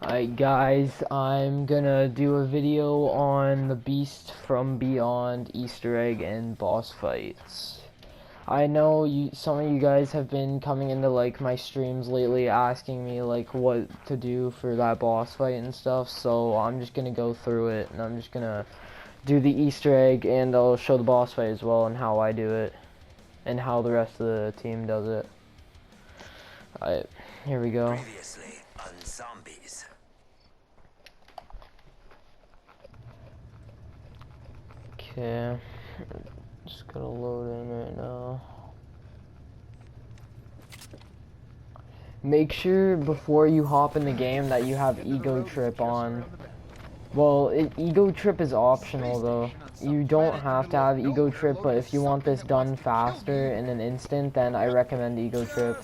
Alright guys, I'm gonna do a video on the Beast from Beyond Easter egg and boss fights. I know some of you guys have been coming into like my streams lately asking me like what to do for that boss fight and stuff, so I'm just gonna go through it and I'm just gonna do the Easter egg and I'll show the boss fight as well and how I do it and how the rest of the team does it. Alright, here we go. Previously on Zombies. Okay, just gotta load in right now. Make sure before you hop in the game that you have Ego Trip on. Well, Ego Trip is optional though. You don't have to have Ego Trip, but if you want this done faster in an instant, then I recommend Ego Trip.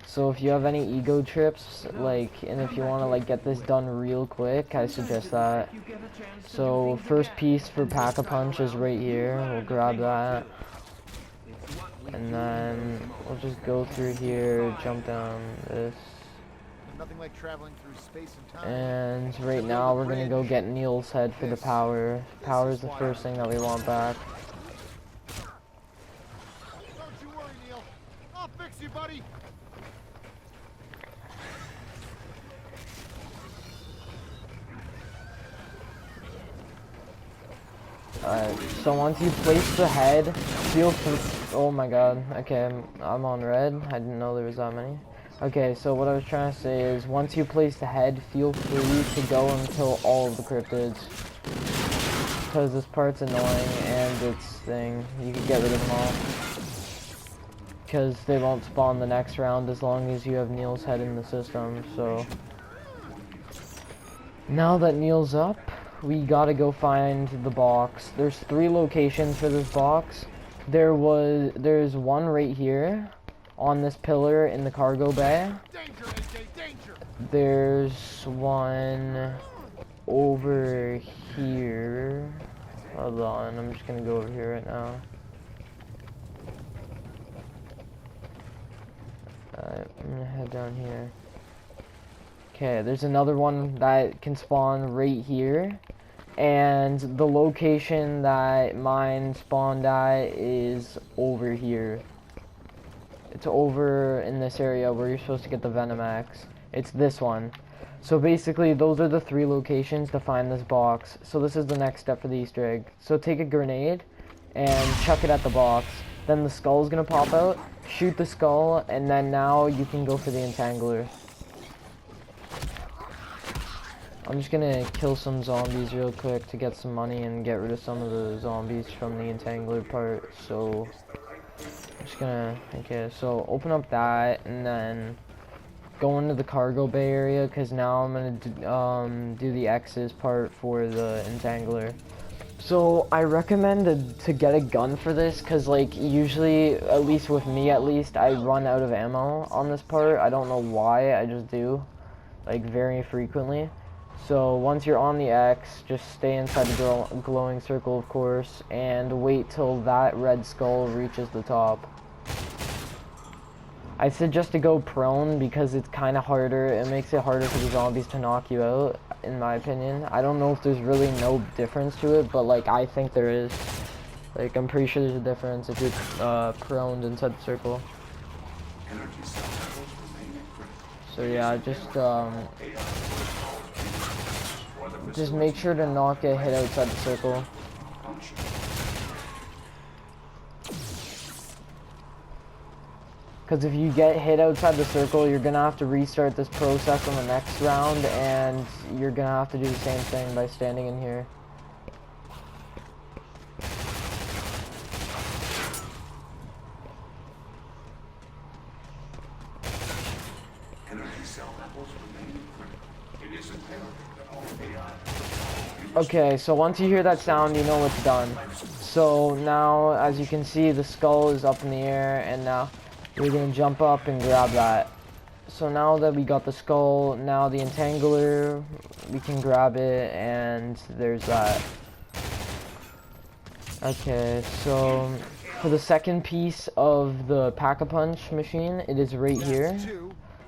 So if you have any ego trips, like, and if you want to like get this done real quick, I suggest that. So first piece for Pack-a-Punch is right here. We'll grab that. And then we'll just go through here, jump down this. Nothing like traveling through space and time. And right now we're gonna go get Neil's head for the power. Power is the first thing that we want back. Don't you worry, Neil. I'll fix you, buddy. Alright, so once you place the head, feel free. Oh my god, okay, I'm on red. I didn't know there was that many. Okay, so what I was trying to say is, once you place the head, feel free to go and kill all of the cryptids. Because this part's annoying, and it's thing, you can get rid of them all. Because they won't spawn the next round as long as you have Neil's head in the system, so. Now that Neil's up, we gotta go find the box. There's 3 locations for this box. There's one right here on this pillar in the cargo bay. Danger, AJ, danger. There's one over here. Hold on, I'm just gonna go over here right now. Alright, I'm gonna head down here. Okay, there's another one that can spawn right here. And the location that mine spawned at is over here. It's over in this area where you're supposed to get the Venomax. It's this one. So basically, those are the 3 locations to find this box. So this is the next step for the Easter egg. So take a grenade and chuck it at the box. Then the skull is gonna pop out. Shoot the skull, and then now you can go for the Entangler. I'm just gonna kill some zombies real quick to get some money and get rid of some of the zombies from the Entangler part. So I'm just gonna, okay, so open up that and then go into the cargo bay area, because now I'm gonna do the X's part for the Entangler. So I recommend to get a gun for this, because like usually, at least with me at least, I run out of ammo on this part. I don't know why, I just do, like very frequently. So once you're on the X, just stay inside the glowing circle, of course, and wait till that red skull reaches the top. I suggest to go prone because it's kind of harder. It makes it harder for the zombies to knock you out, in my opinion. I don't know if there's really no difference to it, but like I think there is. Like I'm pretty sure there's a difference if you're proned inside the circle. So yeah, just make sure to not get hit outside the circle. Because if you get hit outside the circle, you're gonna have to restart this process on the next round, and you're gonna have to do the same thing by standing in here. Okay, so once you hear that sound, you know it's done. So now, as you can see, the skull is up in the air, and now we're gonna jump up and grab that. So now that we got the skull, now the Entangler, we can grab it, and there's that. Okay, so for the second piece of the Pack-a-Punch machine, it is right here.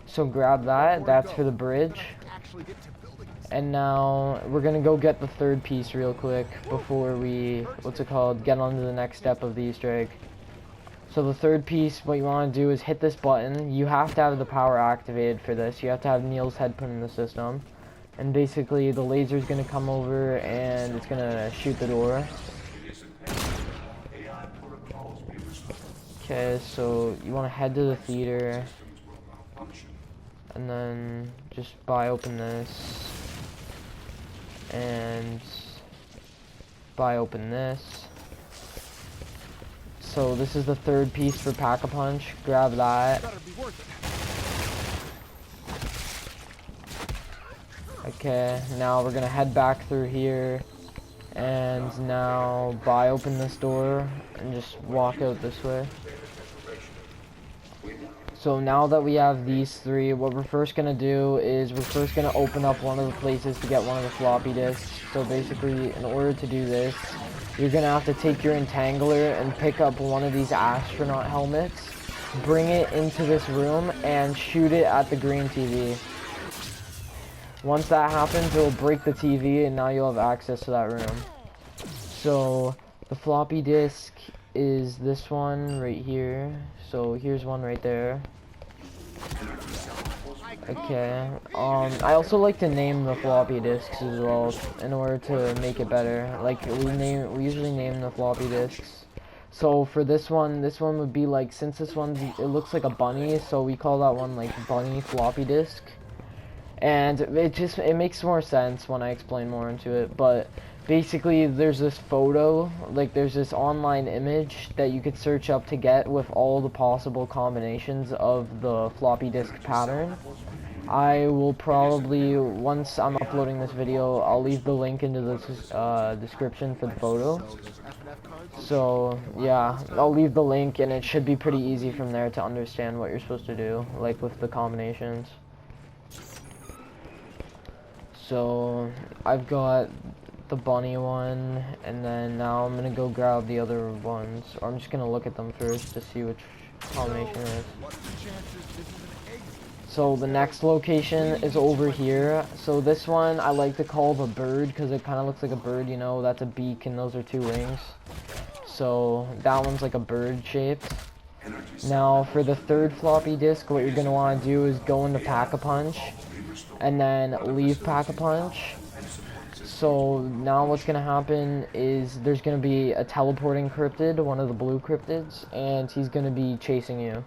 So grab that. That's for the bridge. Actually get to building this. And now we're gonna go get the third piece real quick before we, what's it called, get on to the next step of the Easter egg. So the third piece, what you want to do is hit this button. You have to have the power activated for this. You have to have Neil's head put in the system. And basically the laser's gonna come over and it's gonna shoot the door. Okay, so you want to head to the theater. And then just buy open this. And buy open this. So this is the third piece for Pack-a-Punch. Grab that. Better be worth it. Okay, now we're gonna head back through here. And now buy open this door and just walk out this way. So now that we have these three, what we're first gonna do is we're first gonna open up one of the places to get one of the floppy disks. So basically, in order to do this, you're gonna have to take your entangler and pick up one of these astronaut helmets, bring it into this room, and shoot it at the green TV. Once that happens, it'll break the TV, and now you'll have access to that room. So the floppy disk is this one right here. So here's one right there. Okay. I also like to name the floppy disks as well in order to make it better. Like we usually name the floppy disks. So for this one would be like, since this one it looks like a bunny, so we call that one like bunny floppy disk. And it makes more sense when I explain more into it, but basically there's this photo, like there's this online image that you could search up to get with all the possible combinations of the floppy disk pattern. I will probably, once I'm uploading this video, I'll leave the link into the description for the photo. So yeah, I'll leave the link, and it should be pretty easy from there to understand what you're supposed to do, like with the combinations. So I've got the bunny one, and then now I'm gonna go grab the other ones, or I'm just gonna look at them first to see which combination it is. So the next location is over here. So this one I like to call the bird because it kind of looks like a bird, you know, that's a beak and those are two wings. So that one's like a bird shaped. Now for the third floppy disk, what you're gonna want to do is go into Pack-a-Punch and then leave Pack-a-Punch. So now what's gonna happen is there's gonna be a teleporting cryptid, one of the blue cryptids, and he's gonna be chasing you.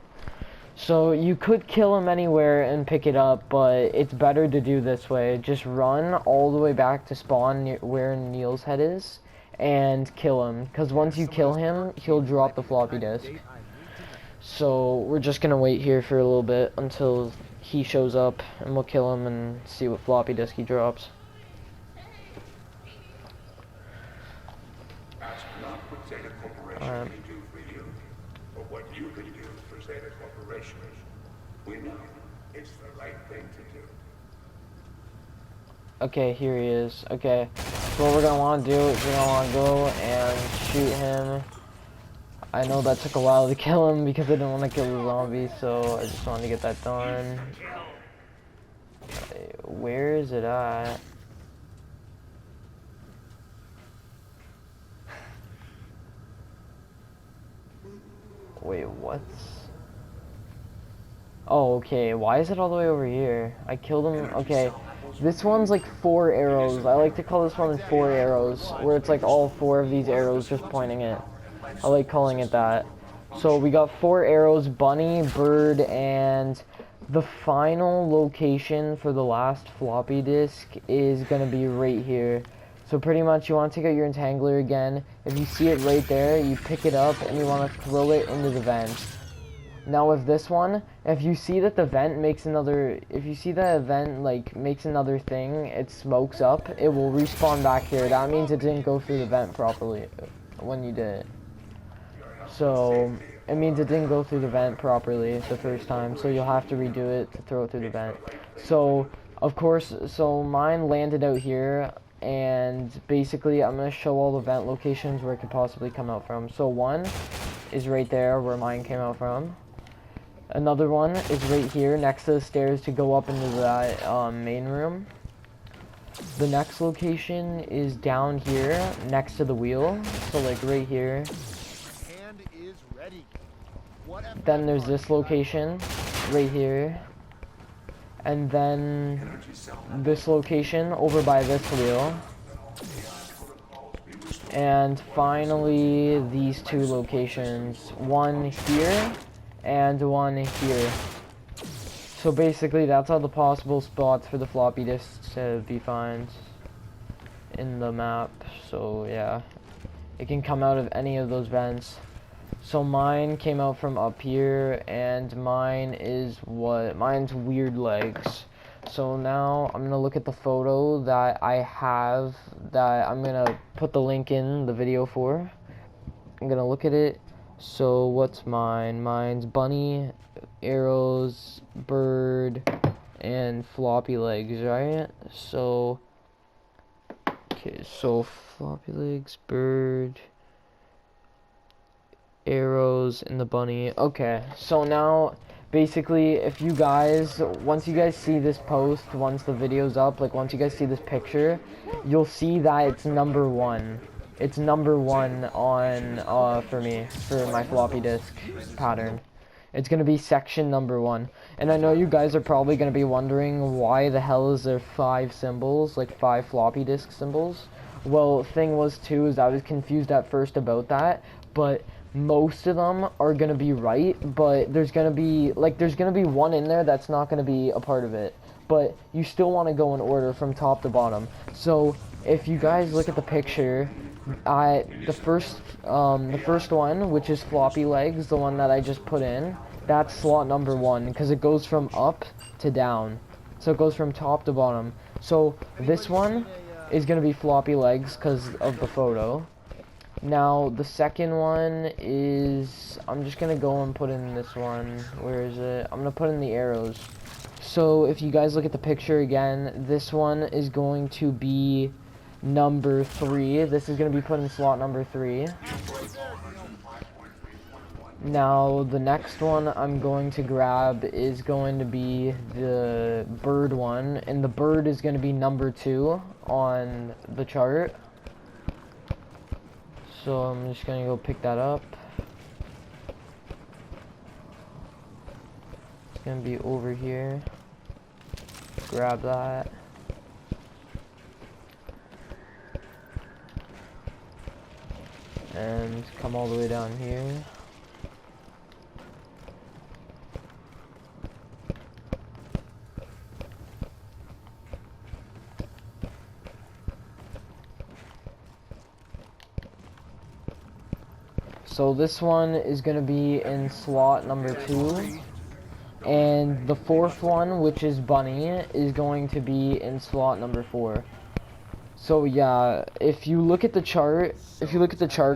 So you could kill him anywhere and pick it up, but it's better to do this way. Just run all the way back to spawn where Neil's head is and kill him, because once you kill him, he'll drop the floppy disk. So we're just gonna wait here for a little bit until he shows up, and we'll kill him and see what floppy disk he drops. Alright. What you can do for Zeta Corporation is, we know it's the right thing to do. Okay, here he is. Okay, so what we're gonna want to do is we're gonna want to go and shoot him. I know that took a while to kill him because I didn't want to kill the zombie, so I just wanted to get that done. Where is it at? Wait, what? Oh, okay. Why is it all the way over here? I killed him. Okay. This one's like 4 arrows. I like to call this one 4 arrows, where it's like all 4 of these arrows just pointing it. I like calling it that. So we got 4 arrows, bunny, bird, and the final location for the last floppy disk is going to be right here. So pretty much you want to take out your entangler again. If you see it right there, you pick it up and you want to throw it into the vent. Now with this one, if you see that the vent makes another, if you see that a vent like makes another thing, it smokes up, it will respawn back here. That means it didn't go through the vent properly when you did it. So it means it didn't go through the vent properly the first time, so you'll have to redo it to throw it through the vent. So of course, so mine landed out here. And basically I'm going to show all the vent locations where it could possibly come out from. So one is right there where mine came out from. Another one is right here next to the stairs to go up into that main room. The next location is down here next to the wheel, so like right here. Hand is ready. What F Then there's this location right here, and then this location over by this wheel, and finally these two locations, one here and one here. So basically that's all the possible spots for the floppy disks to be found in the map. So yeah, it can come out of any of those vents. So mine came out from up here, and mine's weird legs. So now I'm gonna look at the photo that I have that I'm gonna put the link in the video for. I'm gonna look at it. So what's mine? Mine's bunny, arrows, bird, and floppy legs, right? So, okay, so floppy legs, bird, arrows, and the bunny. Okay, so now basically if you guys, once you guys see this post, once the video's up, like once you guys see this picture, you'll see that it's number one. It's number one on for me, for my floppy disk pattern. It's gonna be section number one. And I know you guys are probably gonna be wondering why the hell is there 5 symbols, like 5 floppy disk symbols. Well, thing was too is I was confused at first about that, but most of them are gonna be right, but there's gonna be one in there that's not gonna be a part of it. But you still want to go in order from top to bottom. So if you guys look at the picture, the first one, which is floppy legs, the one that I just put in, that's slot number 1 because it goes from up to down. So it goes from top to bottom. So this one is gonna be floppy legs because of the photo. Now the second one is, I'm just gonna go and put in this one. Where is it? I'm gonna put in the arrows. So if you guys look at the picture again, this one is going to be number 3. This is going to be put in slot number 3. Now the next one I'm going to grab is going to be the bird one, and the bird is going to be number 2 on the chart. So I'm just going to go pick that up. It's going to be over here. Grab that. And come all the way down here. So this one is going to be in slot number 2. And the 4th one, which is bunny, is going to be in slot number 4. So yeah, if you look at the chart,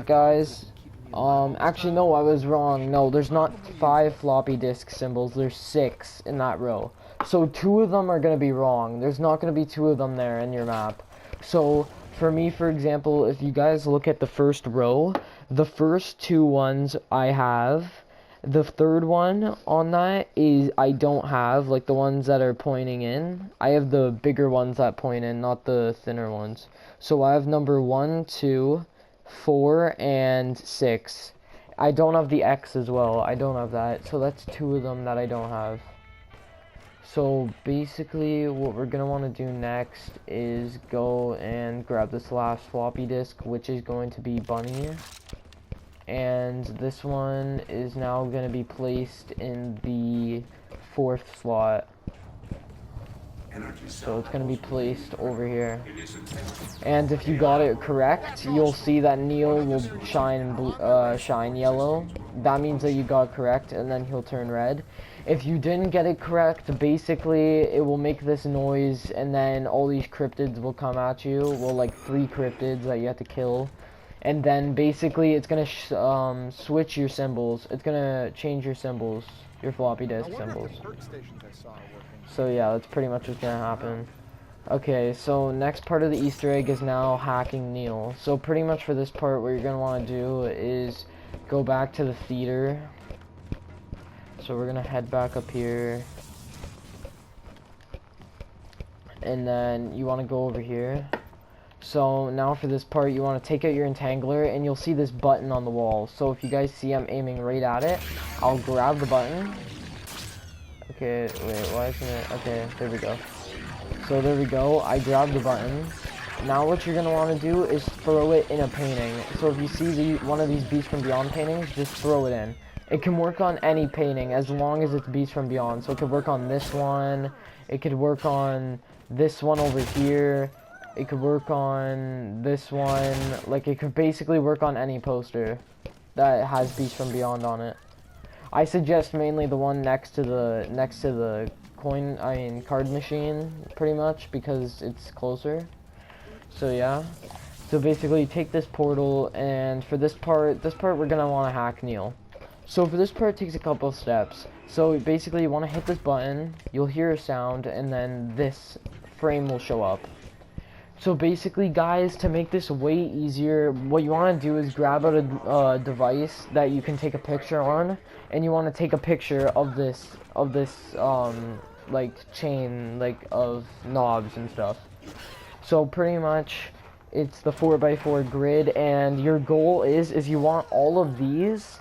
guys, actually no, I was wrong. No, there's not 5 floppy disk symbols, there's 6 in that row. So 2 of them are going to be wrong. There's not going to be 2 of them there in your map. So for me, for example, if you guys look at the first row, the first 2 ones I have. The 3rd one on that is I don't have, like the ones that are pointing in. I have the bigger ones that point in, not the thinner ones. So I have number 1, 2, 4, and 6. I don't have the X as well. I don't have that. So that's 2 of them that I don't have. So basically what we're going to want to do next is go and grab this last floppy disk, which is going to be bunny. And this one is now going to be placed in the 4th slot. So it's going to be placed over here. And if you got it correct, you'll see that Neil will shine yellow. That means that you got correct, and then he'll turn red. If you didn't get it correct, basically it will make this noise, and then all these cryptids will come at you. Well, like 3 cryptids that you have to kill. And then basically it's gonna switch your symbols. It's gonna change your symbols, your floppy disk symbols. So yeah, that's pretty much what's gonna happen. Okay, so next part of the Easter egg is now hacking Neil. So pretty much for this part, what you're gonna want to do is go back to the theater. So we're gonna head back up here. And then you want to go over here. So now for this part, you want to take out your entangler, and you'll see this button on the wall. So if you guys see I'm aiming right at it, I'll grab the button. Okay, wait, why isn't it? Okay, there we go. So there we go, I grabbed the button. Now what you're going to want to do is throw it in a painting. So if you see one of these Beasts from Beyond paintings, just throw it in. It can work on any painting as long as it's Beasts from Beyond. So it could work on this one, it could work on this one over here, it could work on this one. Like, it could basically work on any poster that has Beasts from Beyond on it. I suggest mainly the one next to the card machine, pretty much, because it's closer. So yeah. So basically you take this portal, and for this part we're gonna want to hack Neil. So for this part, it takes a couple of steps. So basically you want to hit this button, you'll hear a sound, and then this frame will show up. So basically, guys, to make this way easier, what you want to do is grab out a device that you can take a picture on, and you want to take a picture of this like chain, like, of knobs and stuff. So pretty much it's the 4x4 grid, and your goal is you want all of these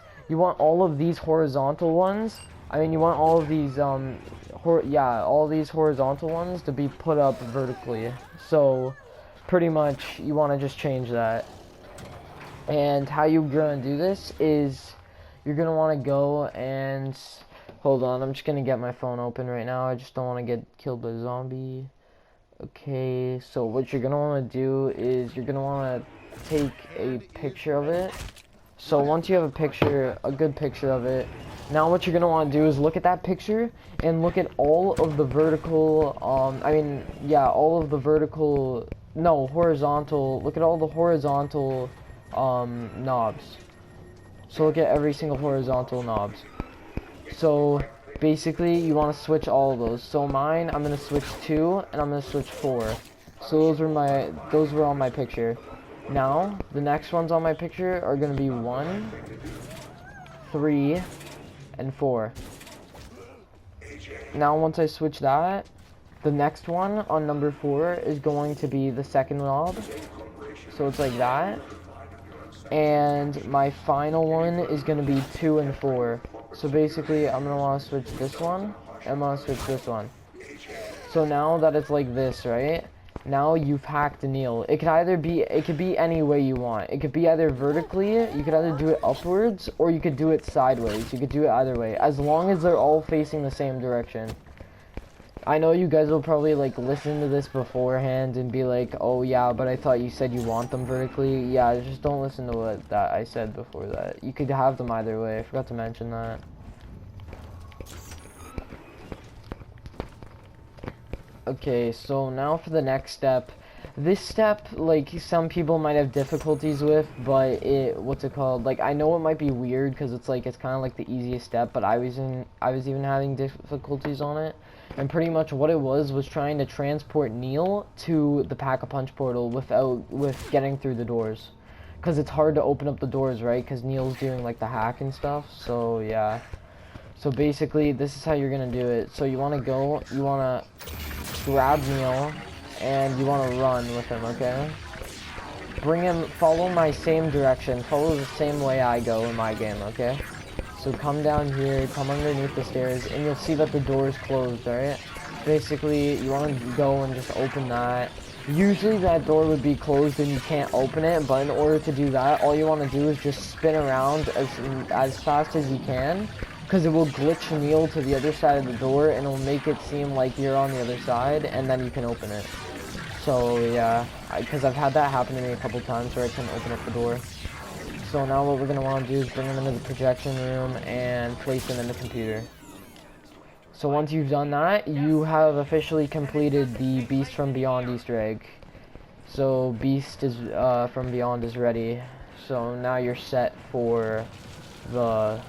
horizontal ones. I mean, you want all of these all these horizontal ones to be put up vertically. So pretty much you want to just change that. And how you're gonna do this is you're gonna want to go and hold on, I'm just gonna get my phone open right now. I just don't want to get killed by a zombie. Okay, so what you're gonna want to do is you're gonna want to take a picture of it. So once you have a good picture of it, now what you're gonna want to do is look at that picture and look at all of the vertical horizontal, look at all the horizontal knobs. So look at every single horizontal knobs. So basically you want to switch all of those. So mine, I'm gonna switch 2 and I'm gonna switch 4. So those were on my picture. Now the next ones on my picture are gonna be 1, 3, and 4. Now once I switch that, the next one on number 4 is going to be the second knob. So it's like that. And my final one is going to be 2 and 4. So basically I'm going to want to switch this one, and I'm going to switch this one. So now that it's like this, right? Now you've hacked Neil. It could be any way you want. It could be either vertically, you could either do it upwards, or you could do it sideways. You could do it either way, as long as they're all facing the same direction. I know you guys will probably like listen to this beforehand and be like, oh yeah, but I thought you said you want them vertically. Yeah, just don't listen to what I said before that. You could have them either way. I forgot to mention that. Okay, so now for the next step. This step, like, some people might have difficulties with, but like, I know it might be weird because it's kind of like the easiest step, but I was even having difficulties on it. And pretty much what it was trying to transport Neil to the Pack-a-Punch portal with getting through the doors. Because it's hard to open up the doors, right? Because Neil's doing like the hack and stuff, so yeah. So basically, this is how you're gonna do it. So you wanna grab Neil, and you want to run with him, okay? Follow my same direction, follow the same way I go in my game, okay? So come down here, come underneath the stairs, and you'll see that the door is closed, alright? Basically, you want to go and just open that. Usually that door would be closed and you can't open it, but in order to do that, all you want to do is just spin around as fast as you can, because it will glitch Neil to the other side of the door, and it'll make it seem like you're on the other side, and then you can open it. So yeah, because I've had that happen to me a couple times where I couldn't open up the door. So now what we're going to want to do is bring him into the projection room and place him in the computer. So once you've done that, you have officially completed the Beast from Beyond Easter egg. So Beast from Beyond is ready. So now you're set for the